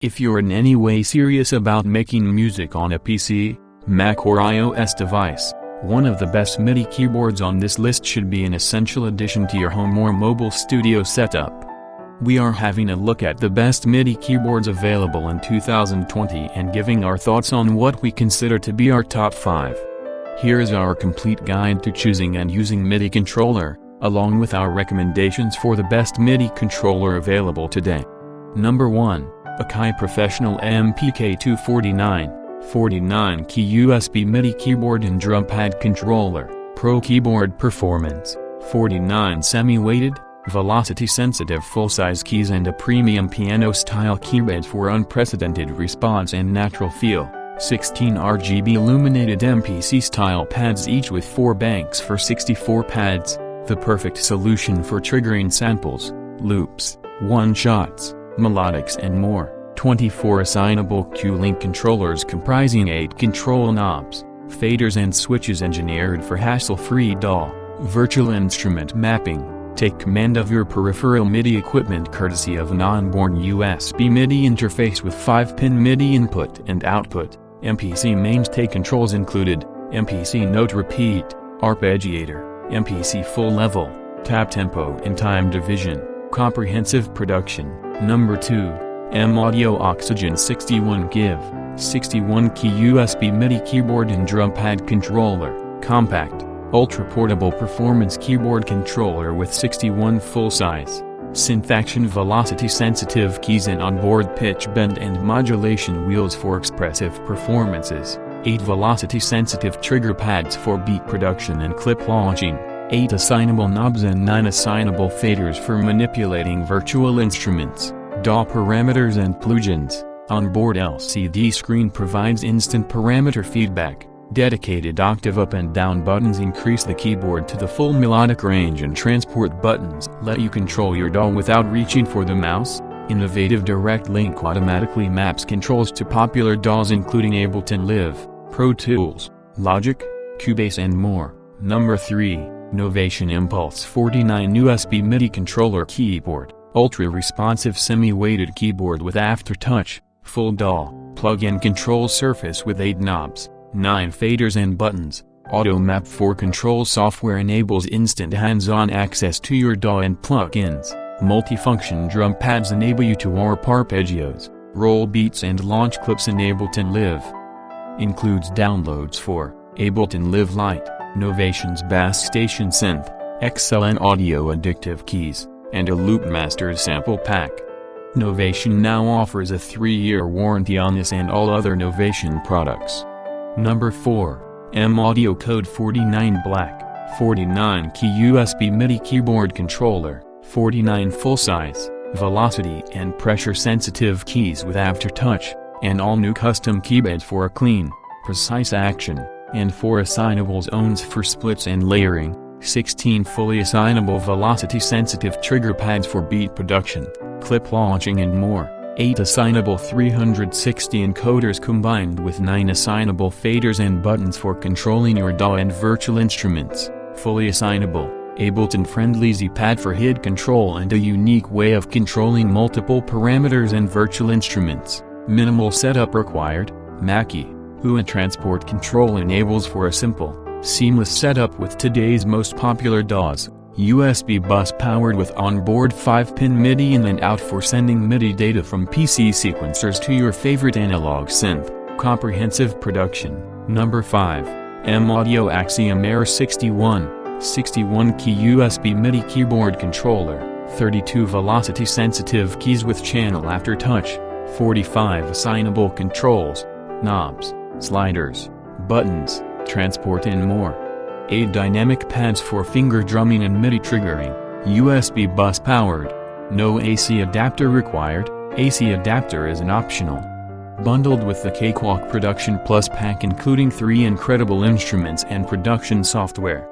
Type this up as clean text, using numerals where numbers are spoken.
If you're in any way serious about making music on a PC, Mac or iOS device, one of the best MIDI keyboards on this list should be an essential addition to your home or mobile studio setup. We are having a look at the best MIDI keyboards available in 2020 and giving our thoughts on what we consider to be our top 5. Here is our complete guide to choosing and using MIDI controller, along with our recommendations for the best MIDI controller available today. Number 1. Akai Professional MPK249, 49-key USB MIDI keyboard and drum pad controller, Pro Keyboard Performance, 49 semi-weighted, velocity-sensitive full-size keys and a premium piano-style keyboard for unprecedented response and natural feel, 16 RGB illuminated MPC-style pads each with 4 banks for 64 pads, the perfect solution for triggering samples, loops, one-shots, melodics and more. 24 assignable Q-Link controllers comprising 8 control knobs, faders and switches engineered for hassle-free DAW, virtual instrument mapping. Take command of your peripheral MIDI equipment courtesy of an onboard USB MIDI interface with 5-pin MIDI input and output. MPC mainstay controls included, MPC note repeat, arpeggiator, MPC full level, tap tempo and time division, comprehensive production. Number 2. M-Audio Oxygen 61-Give, 61-key USB MIDI keyboard and drum pad controller, compact, ultra-portable performance keyboard controller with 61 full-size, synth-action velocity-sensitive keys and onboard pitch bend and modulation wheels for expressive performances, 8 velocity-sensitive trigger pads for beat production and clip launching, 8 assignable knobs and 9 assignable faders for manipulating virtual instruments, DAW parameters and plugins. Onboard LCD screen provides instant parameter feedback. Dedicated octave up and down buttons increase the keyboard to the full melodic range and transport buttons let you control your DAW without reaching for the mouse. Innovative Direct Link automatically maps controls to popular DAWs including Ableton Live, Pro Tools, Logic, Cubase and more. Number 3. Novation Impulse 49 USB MIDI controller keyboard, ultra-responsive semi-weighted keyboard with aftertouch, full DAW, plug-in control surface with 8 knobs, 9 faders and buttons. Auto Map 4 control software enables instant hands-on access to your DAW and plugins. Multifunction drum pads enable you to warp arpeggios, roll beats and launch clips in Ableton Live. Includes downloads for Ableton Live Lite, Novation's Bass Station Synth, XLN Audio Addictive Keys, and a Loopmasters sample pack. Novation now offers a 3-year warranty on this and all other Novation products. Number 4. M-Audio Code 49 Black, 49-key USB MIDI keyboard controller, 49 full-size, velocity and pressure-sensitive keys with aftertouch, an all-new custom keyboard for a clean, precise action, and 4 assignable zones for splits and layering, 16 fully assignable velocity-sensitive trigger pads for beat production, clip launching and more. 8 assignable 360 encoders combined with 9 assignable faders and buttons for controlling your DAW and virtual instruments, fully assignable, Ableton-friendly Z-pad for HID control and a unique way of controlling multiple parameters and virtual instruments. Minimal setup required. Mackie, who and transport control enables for a simple, seamless setup with today's most popular DAWs. USB bus powered with onboard 5-pin MIDI in and out for sending MIDI data from PC sequencers to your favorite analog synth. Comprehensive production. Number 5. M-Audio Axiom Air 61, 61-key USB MIDI keyboard controller, 32 velocity-sensitive keys with channel aftertouch, 45 assignable controls, knobs, sliders, buttons, transport and more. 8 dynamic pads for finger drumming and MIDI triggering, USB bus powered. No AC adapter required, AC adapter is an optional. Bundled with the Cakewalk Production Plus pack including 3 incredible instruments and production software.